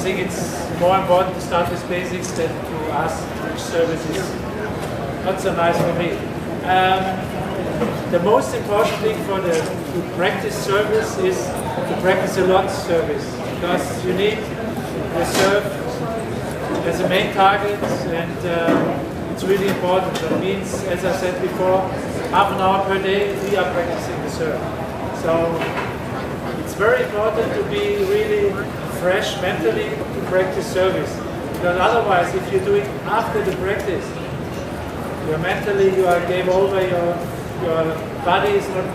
think it's more important to start with basics than to ask which service is not so nice for me. The most important thing for the practice service is to practice a lot service, because you need the serve as a main target, and it's really important. That means, as I said before, half an hour per day we are practicing the serve. So it's very important to be really fresh mentally to practice service, because otherwise, if you do it after the practice, you are game over, your body is not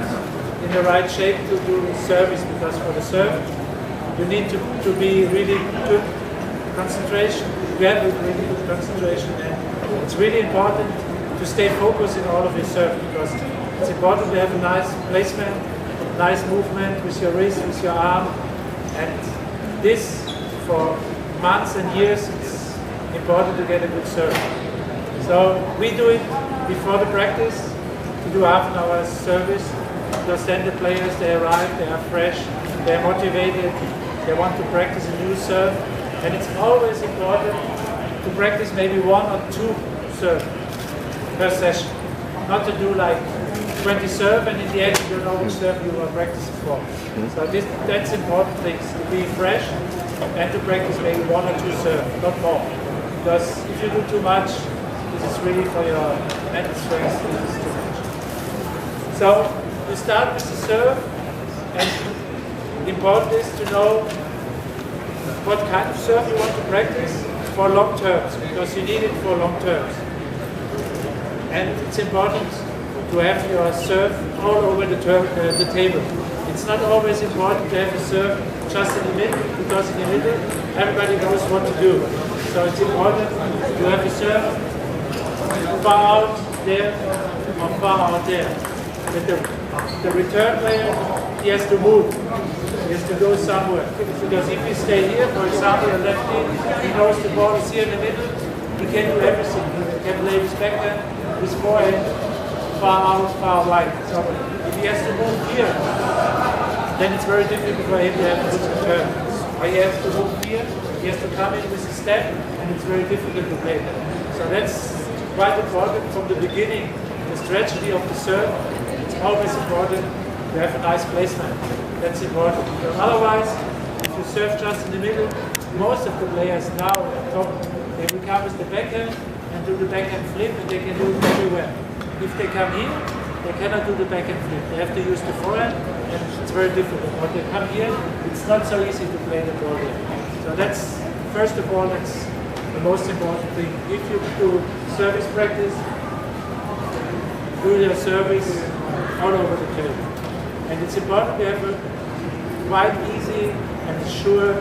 in the right shape to do service, because for the serve you need to be really good concentration, you have really good concentration, and it's really important to stay focused in all of your serve, because it's important to have a nice placement, nice movement with your wrist, with your arm, and this for months and years it's important to get a good serve. So we do it before the practice, to do half an hour service, because then the players, they arrive, they are fresh, they are motivated, they want to practice a new serve, and it's always important to practice maybe 1 or 2 serve per session, not to do like 20 serve and in the end you don't know which serve you are practicing for. So that's important things, to be fresh and to practice maybe 1 or 2 serve, not more, because if you do too much, this is really for your mental strength, this is too much. So you start with the serve, and important is to know what kind of serve you want to practice for long terms, because you need it for long terms. And it's important to have your serve all over the table. It's not always important to have a serve just in the middle, because in the middle everybody knows what to do. So it's important to have a serve far out there or far out there. But the return player, he has to move. He has to go somewhere. Because if he stay here, for example, the lefty, he knows the ball is here in the middle, he can do everything. He can play his backhand, his forehand, far out, far wide. So if he has to move here, then it's very difficult for him to have a good return. Or he has to move here, he has to come in with a step, and it's very difficult to play that. So that's quite important from the beginning. The strategy of the serve, it's always important to have a nice placement. That's important. Because otherwise, if you serve just in the middle, most of the players now at top, they will come with the backhand and do the backhand flip, and they can do it everywhere. If they come here, they cannot do the backhand flip. They have to use the forehand, and it's very difficult. When they come here, it's not so easy to play the ball there. So that's, first of all, that's the most important thing. If you do service practice, do your service all over the table. And it's important to have a quite easy and sure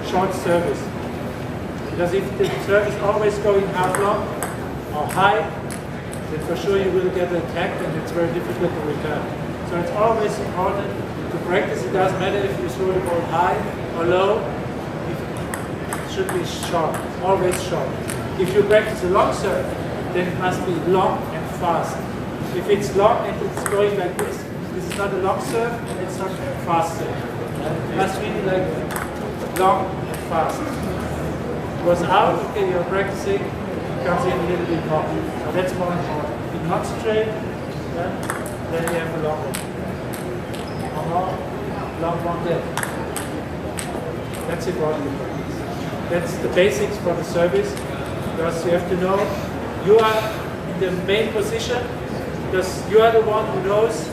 short service. Because if the service is always going half long or high, then for sure you will get attacked, and it's very difficult to return. So it's always important to practice. It doesn't matter if you throw the ball high or low, it should be short, always short. If you practice a long serve, then it must be long and fast. If it's long and it's going like this is not a long serve and it's not a fast serve. It must be like long and fast. It goes out, okay, you're practicing, it comes in a little bit more. So that's more important. If you concentrate, then you have a long one. Long one there. That's important. That's the basics for the service, because you have to know you are in the main position, because you are the one who knows,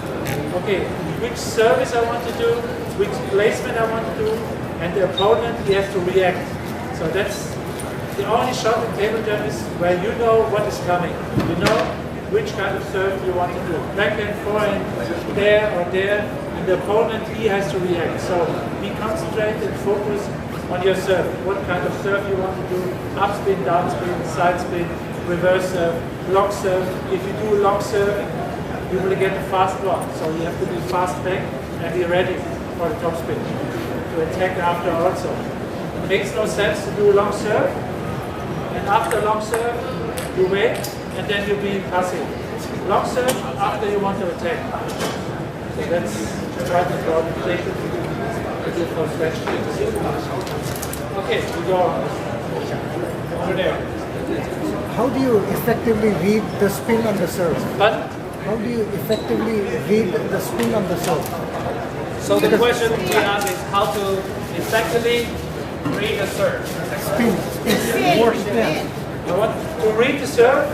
okay, which service I want to do, which placement I want to do, and the opponent, he has to react. So that's the only shot in table tennis where you know what is coming. You know which kind of serve you want to do. Backhand, forehand, there or there, and the opponent, he has to react. So be concentrated and focus on your serve. What kind of serve you want to do, up spin, down spin, side spin, reverse serve, long serve. If you do a long serve, you will get a fast block. So you have to be fast back and be ready for the top spin to attack after also. It makes no sense to do a long serve, and after long serve, you wait, and then you be passive. Long serve after you want to attack. So that's quite important thing to do for strategy. Okay, we go over there. How do you effectively read the spin on the serve? But How do you effectively read the spin on the serve? So the question we ask is how to effectively read a serve. Spin. More spin. I want to read the serve.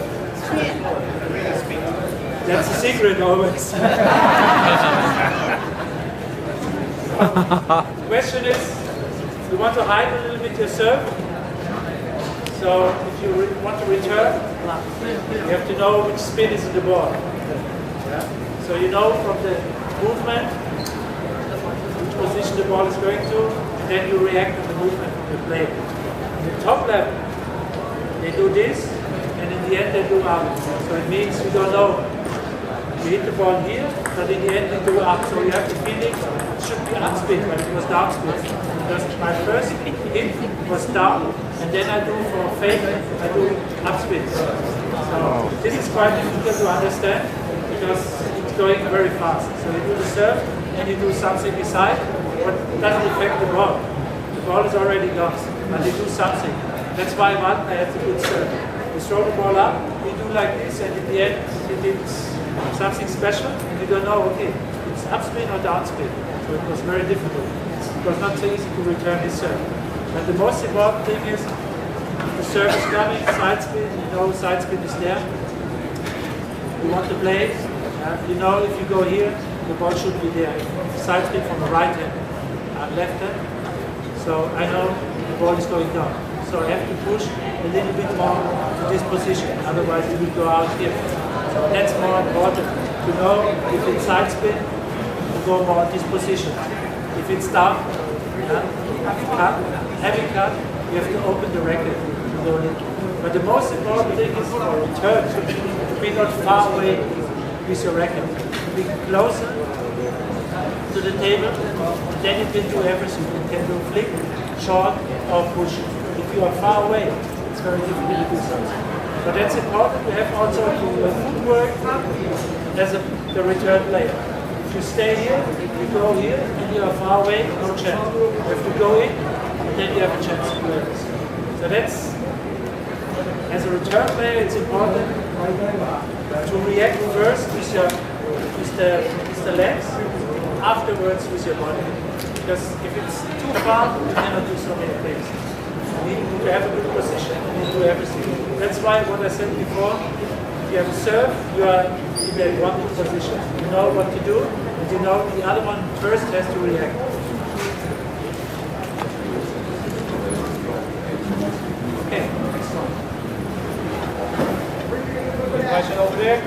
That's a secret always. The question is, you want to hide a little bit your serve. So if you want to return, you have to know which spin is in the ball. Yeah? So you know from the movement which position the ball is going to, and then you react to the movement of the player. In the top level, they do this, and in the end they do up. So it means you don't know. You hit the ball here, but in the end they do up. So you have the feeling it should be up spin, but it was down spin. Because my first hit was down, and then I do for a fake, I do up spin. So this is quite difficult to understand because it's going very fast. So you do the serve, and you do something beside, but it doesn't affect the ball. The ball is already gone, but you do something. That's why Wagner has a good serve. You throw the ball up, you do like this, and in the end, he did something special, and you don't know, okay, it's up spin or down spin. So it was very difficult. It was not so easy to return this serve. But the most important thing is, the serve is coming, side spin, you know side spin is there. You want to play, you know if you go here, the ball should be there. Side spin from the right hand, left hand. So I know the ball is going down. So I have to push a little bit more to this position, otherwise it will go out here. So that's more important to know if it's side spin, to go more this position. If it's down, heavy cut, you have to open the racket to go in. But the most important thing is for return, to be not far away with your racket, to be closer to the table, then you can do everything. You can do flick, short, or push. If you are far away, it's very difficult to do something. But that's important. You have also your footwork as the return player. If you stay here, you go here, and you are far away, no chance. You have to go in, and then you have a chance to do it. So that's, as a return player, it's important to react first with the legs, afterwards with your body. Because if it's too far, you cannot do so many things. You need to have a good position, you need to do everything. That's why what I said before, if you have a serve, you are in the one position. You know what to do, and you know the other one first has to react. Okay, next one. Question over there.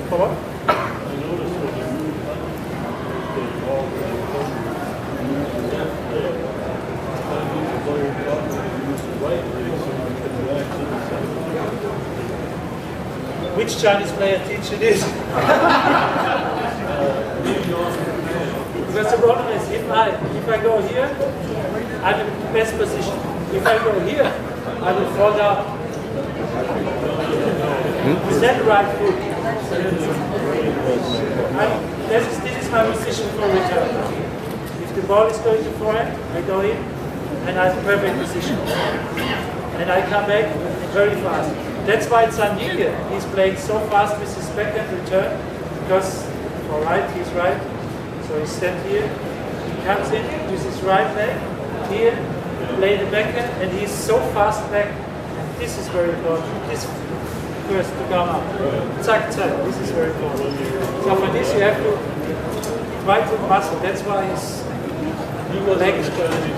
For what? Which Chinese player teach you this? Because the problem is, if I go here, I'm in the best position. If I go here, I will fall down. Is that the right foot? This is my position for return. If the ball is going to forehand, I go in, and I have a perfect position. And I come back very fast. That's why Zanike, he's playing so fast with his backhand return, because for right, he's right. So he stands here, he comes in with his right leg, here, play the backhand, and he's so fast back. This is very important. This first to come up. Zack, zack, this is very important. So for this you have to try to muscle. That's why his leg is turning.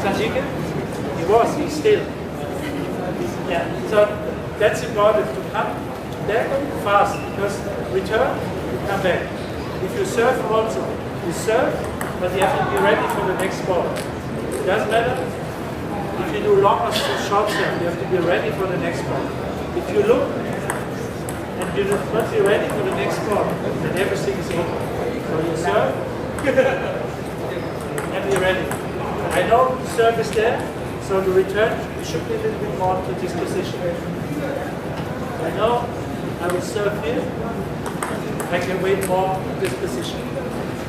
Zanike? He's still. Yeah, so that's important to come back fast, because return, come back. If you serve also, you serve, but you have to be ready for the next ball. It doesn't matter if you do long or short serve, you have to be ready for the next ball. If you look and you do not be ready for the next ball, then everything is over. So you serve and be ready. I know the serve is there. So the return, you should be a little bit more to this position. I know I will serve here. I can wait more in this position.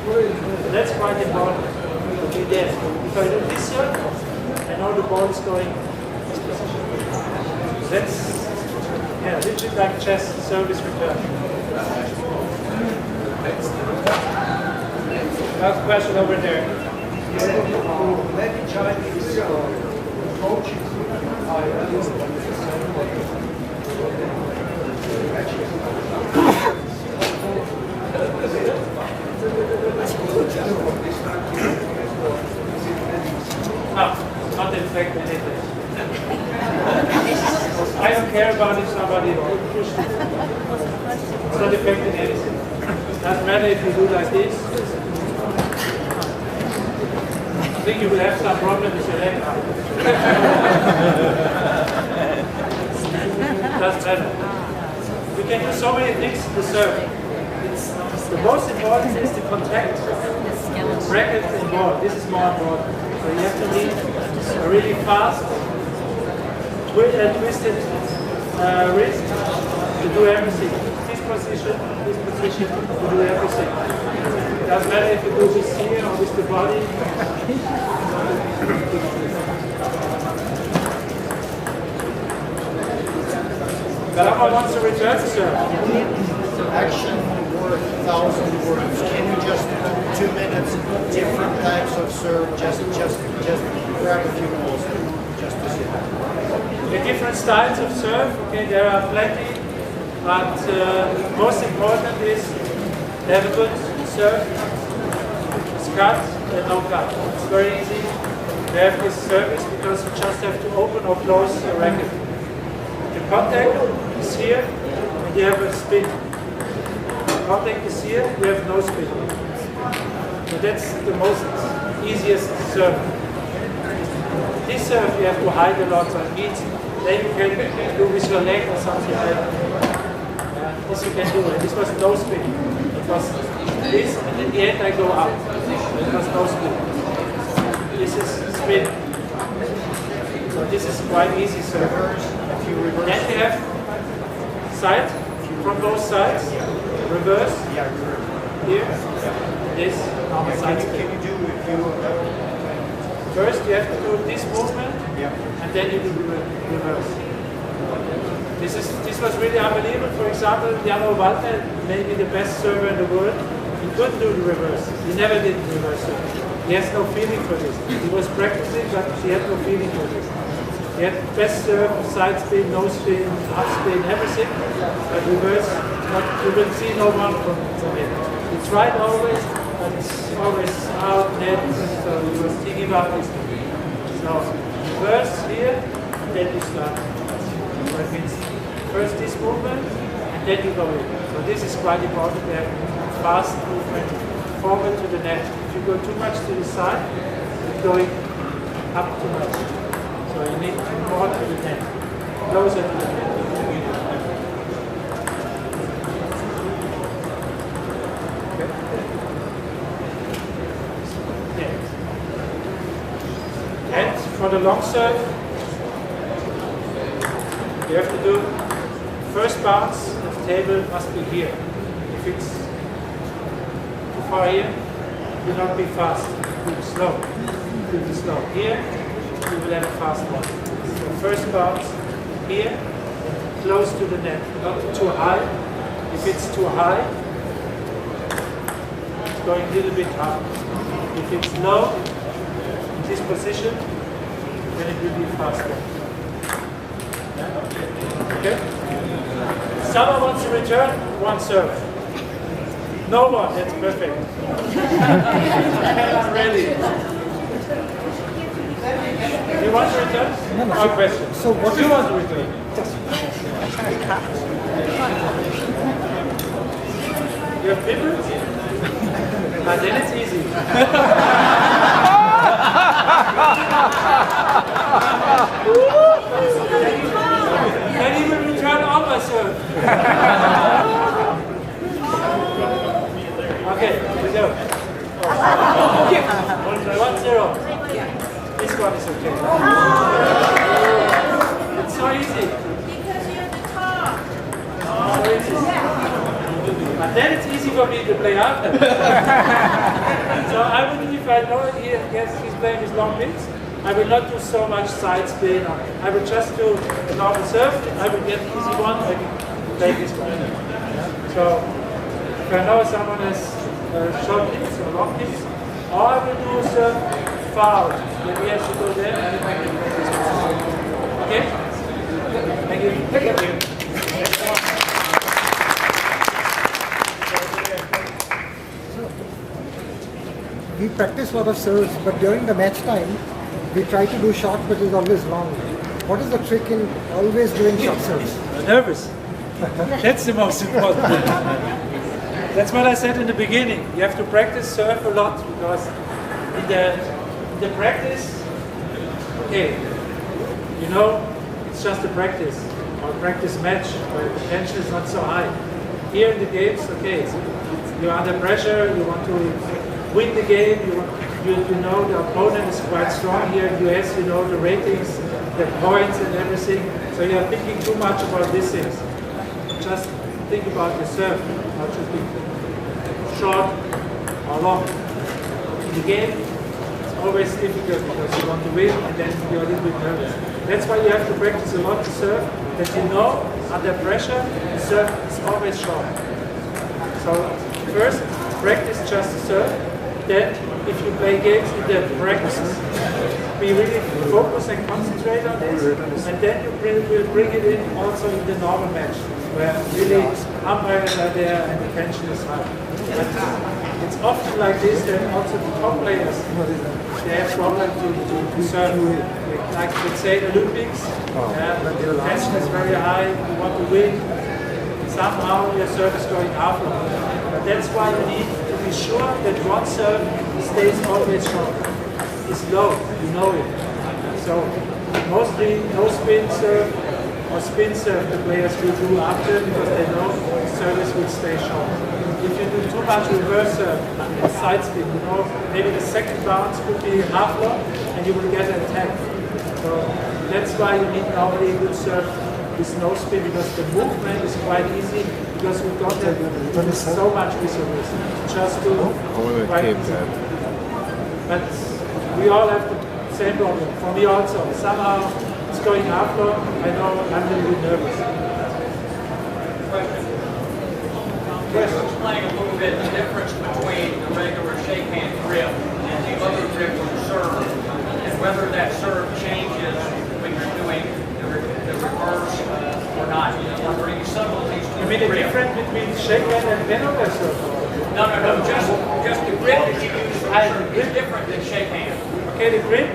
So that's quite important to be there. If I do this serve, I know the ball is going this position. That's a little bit like chess service return. Last question over there. Many Chinese coaches No, not affect anything. I don't care about if somebody pushed it. It's not affecting anything. Doesn't matter if you do like this. I think you will have some problem with your leg now. Doesn't matter. We can do so many things to serve. The most important is the contact, bracket and ball. This is more important. So you have to need a really fast, twisted wrist to do everything. This position, to do everything. It doesn't matter if you do this here or with the body. Galama wants to return to serve. action worth 1,000 words. Can you just 2 minutes, different types of serve, just grab a few balls just to see that. The different styles of serve, okay, there are plenty, but most important is to have a good serve, it's cut and no cut. It's very easy to have this service because you just have to open or close the racket. The contact is here and you have a spin. The contact is here, you have no spin. So that's the most easiest serve. This serve you have to hide a lot, so it means then you can do with your leg or something like that. This you can do, and this was no spin. It was this, and in the end I go out. It was no spin. This is spin. So this is quite easy serve. Then we have side, from both sides, reverse, here, this, side spin. Can you do if you First you have to do this movement, and then you do the reverse. This was really unbelievable. For example, Jano Walter, maybe the best server in the world, he couldn't do the reverse. He never did the reverse serve. He has no feeling for this. He was practicing, but he had no feeling for this. He had best serve, side spin, no spin, half spin, everything, but reverse, you will see no one from him. He tried always, but it's always out, net, so he was thinking about this. So, reverse here, and then you start. So it means first this movement, and then you go in. So this is quite important to have fast movement forward to the net. If you go too much to the side, you're going up too much. So you need more to the net, closer to the net. And for the long serve, you have to do first bounce of the table must be here. If it's too far here, do not be fast, be slow. Be slow. Here, you will have a fast one. So first bounce here, close to the net, not too high. If it's too high, it's going a little bit up. If it's low, in this position, then it will be faster. Okay? Someone wants to return, one serve. No one, that's perfect. I'm ready. You want to return? No question. So what do you want to return? You have people? And then it's easy. Can you even return on my serve? Okay, we go. 1-0. This one is okay. It's so easy. Because you're the top. So easy. And then it's easy for me to play after. So I would, if I know he's playing with long pins, I will not do so much side spin. I will just do a normal serve. I will get easy one. I can play this one. So if I know someone has short pins or long pins, or I will do serve far out. Then he has to go there and then I can play this one. Okay? Thank you. Thank you. We practice a lot of serves, but during the match time, we try to do short, but it's always long. What is the trick in always doing short serves? Nervous. That's the most important thing. That's what I said in the beginning. You have to practice serve a lot because in the practice, okay, you know, it's just a practice or practice match where the tension is not so high. Here in the games, okay, you're under pressure, you want to win the game, you know the opponent is quite strong here in the US, you know the ratings, the points and everything, so you're thinking too much about these things. Just think about the serve, not to think short or long. In the game, it's always difficult because you want to win and then you're a little bit nervous. That's why you have to practice a lot to serve, that you know under pressure, the serve is always short. So first, practice just to serve. Then, if you play games in the practices, we really focus and concentrate on this, and then you will bring it in also in the normal match, where really umpires are there and the tension is high. But it's often like this that also the top players, they have problems to serve. Like let's say the Olympics, the tension is very high, you want to win, somehow your serve is going half long. But that's why you need to be sure that one serve stays always short. It's low, you know it. So mostly no spin serve or spin serve the players will do after because they know the service will stay short. If you do too much reverse serve or side spin, you know, maybe the second bounce could be half long and you will get an attack. So that's why you need normally a good serve with no spin because the movement is quite easy because we don't have so much with your wrist. Just do quite easy. But we all have the same problem. For me also. Somehow it's going half long. I know I'm a little bit nervous. Explain a little bit the difference between the regular shake hand grip and the other grip of the serve, and whether that serve changes when you're doing the reverse or not. Are you subtleties to You mean the difference between shake hand and penalty serve? No. Just the grip that you use is different than shake hand. Okay, the grip.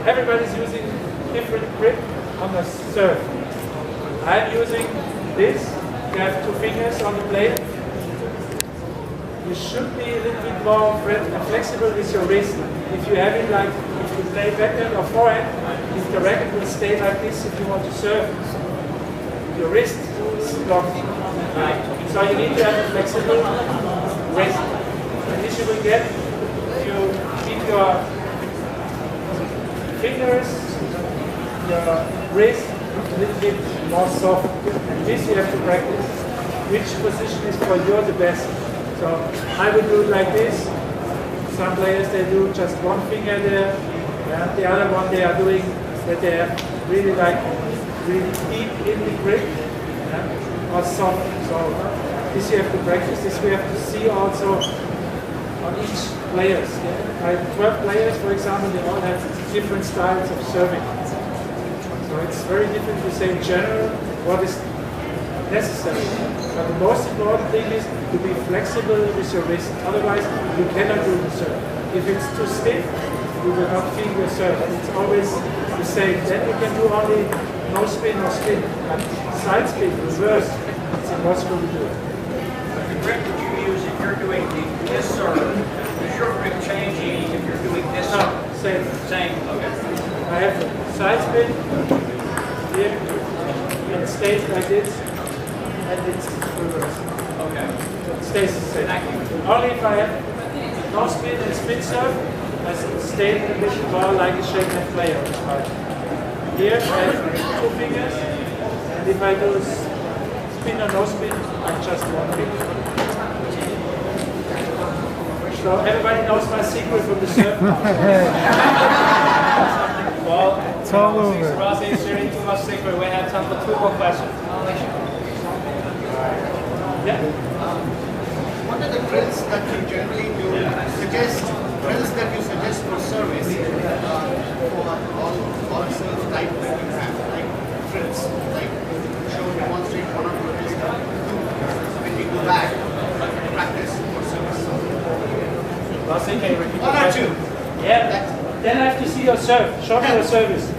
Everybody's using different grip on the serve. I'm using this. You have 2 fingers on the blade. You should be a little bit more flexible with your wrist. If you have it like, if you play backhand or forehand, if the racket will stay like this if you want to serve. Your wrist is locked. So you need to have a flexible wrist. And this you will get if you keep your fingers, your wrist a little bit more soft. And this you have to practice. Which position is for you the best? So I would do it like this. Some players they do just one finger there, and the other one they are doing that they have really like really deep in the grip or soft. So this you have to practice. This we have to see also on each players. Like 12 players, for example, they all have different styles of serving. So it's very difficult to say in general what is necessary. But the most important thing is to be flexible with your wrist. Otherwise, you cannot do the serve. If it's too stiff, you will not feel your serve. It's always the same. Then you can do only no spin or spin. But side spin, reverse, it's impossible to do. The grip that you use if you're doing this serve, is your grip changing if you're doing this serve? Same. Same, okay. I have the side spin here, and it stays like this. And it's reverse. Okay. It stays the same. Only if I have no spin and spin serve, I stay a bit more like a shake hand player. Here I have 2 fingers, and if I do spin or no spin, I just one finger. So everybody knows my secret from the serve. Well, It's all over. Rossi is sharing too much secret. We have time for 2 more questions. Yeah. What are the drills that you generally do suggest? Drills that you suggest for service for all service type that you have, like drills, like show demonstrate one or two drills that you do when you go back practice for service. Rossi, can you repeat the One or question? two Yeah. Then I have to see your serve. Show me your service.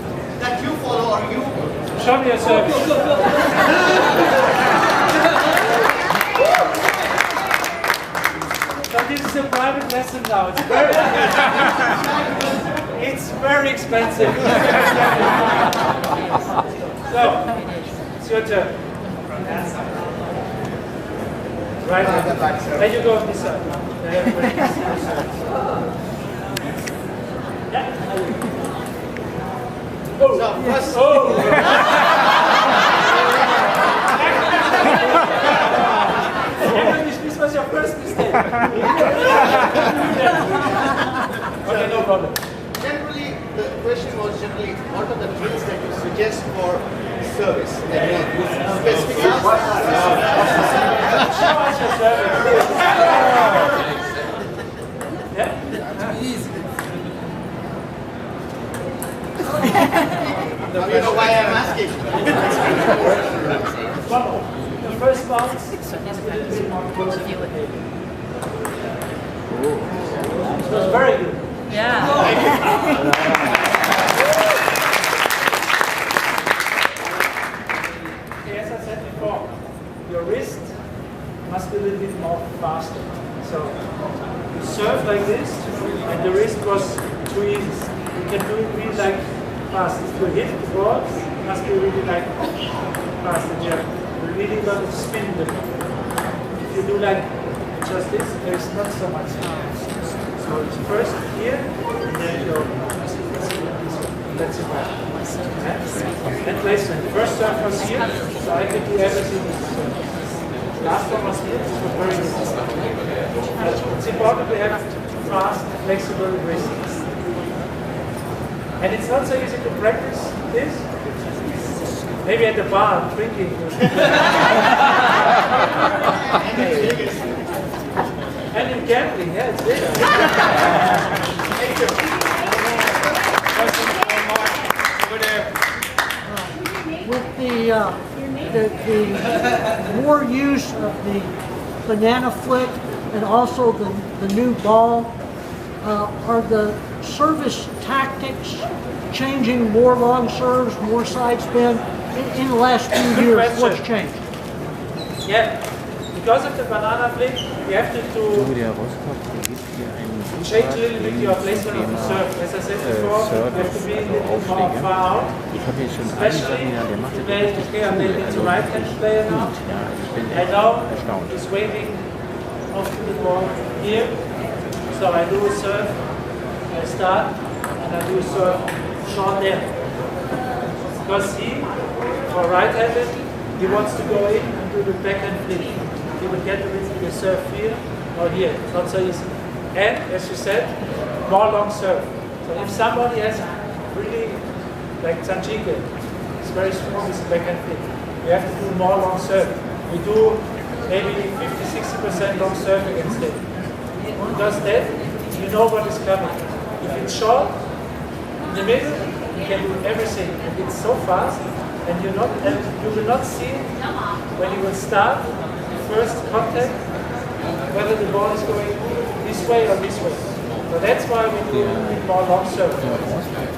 that you follow or you. Show me your service. So this is a private lesson now. It's very expensive. So, it's your turn. Right. Then you go on this side. Yeah. So first, This was your first mistake. Okay, no problem. generally the question was generally what are the drills that you suggest for service? Specifically, Show us your service. Yeah? now you know why I'm asking. The first bounce is a little bit more close to the table. It was very good. Yeah. Okay, as I said before, your wrist must be a little bit more faster. So you serve like this, and the wrist was too easy. You can do it really like fast. If you hit the ball, it must be really like fast. And you really got to spin the ball. If you do like just this, there is not so much. So it's first here, and then you go this way. That's it. And placement. The first serve was here, so I can do everything with the serve. Last one was here, this was very good. It's important to have fast, flexible wrists. And it's not so easy to practice this. Maybe at the bar, drinking. And in gambling, yeah, it's big. Thank you. With the more use of the banana flick and also the new ball, are the service tactics changing? More long serves, more side spin? In the last few years, what's changed? Yeah, because of the banana flick, you have to change a little bit your placement of the serve. As I said before, you have to be a little bit more far out. Especially I'm the right hand player now. And now he's waving off to the ball here. So I do a serve, I start, and I do a serve short there. Because he, for right-handed, he wants to go in and do the backhand flick. He will get the serve here or here. It's not so easy. And as you said, more long serve. So if somebody has really, like Sanchike, it's very strong with the backhand flick, you have to do more long serve. We do maybe 50-60% long serve against it. Because then you know what is coming. If it's short, in the middle, you can do everything. And it's so fast, and you will not see when you will start the first contact whether the ball is going this way or this way. So that's why we do a little bit more long serve.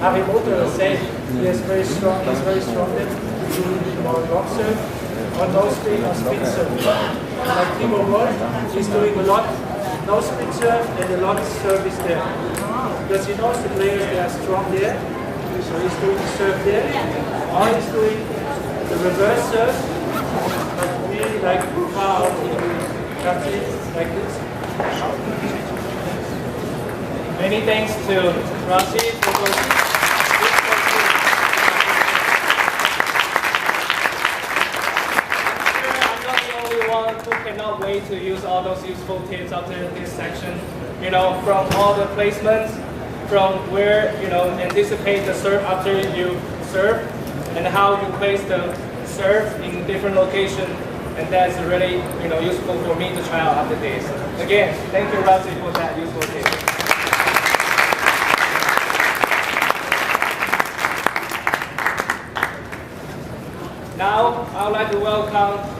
Harimoto is saying he's very strong then we do a little bit more long serve or no spin or spin serve. Like Timo Boll, he's doing a lot no spin serve and a lot of service there. Because he knows the players they are strong there. So he's doing the serve there. Or he's doing the reverse serve, but really like far out here. Comes in like this. Many thanks to Rossi for those. I'm not the only one who cannot wait me to use all those useful tips after this section. You know, from all the placements, from where, you know, anticipate the serve after you serve, and how you place the serve in different locations. And that's really, you know, useful for me to try out after this. Again, thank you, Rusty, for that useful tip. Now, I would like to welcome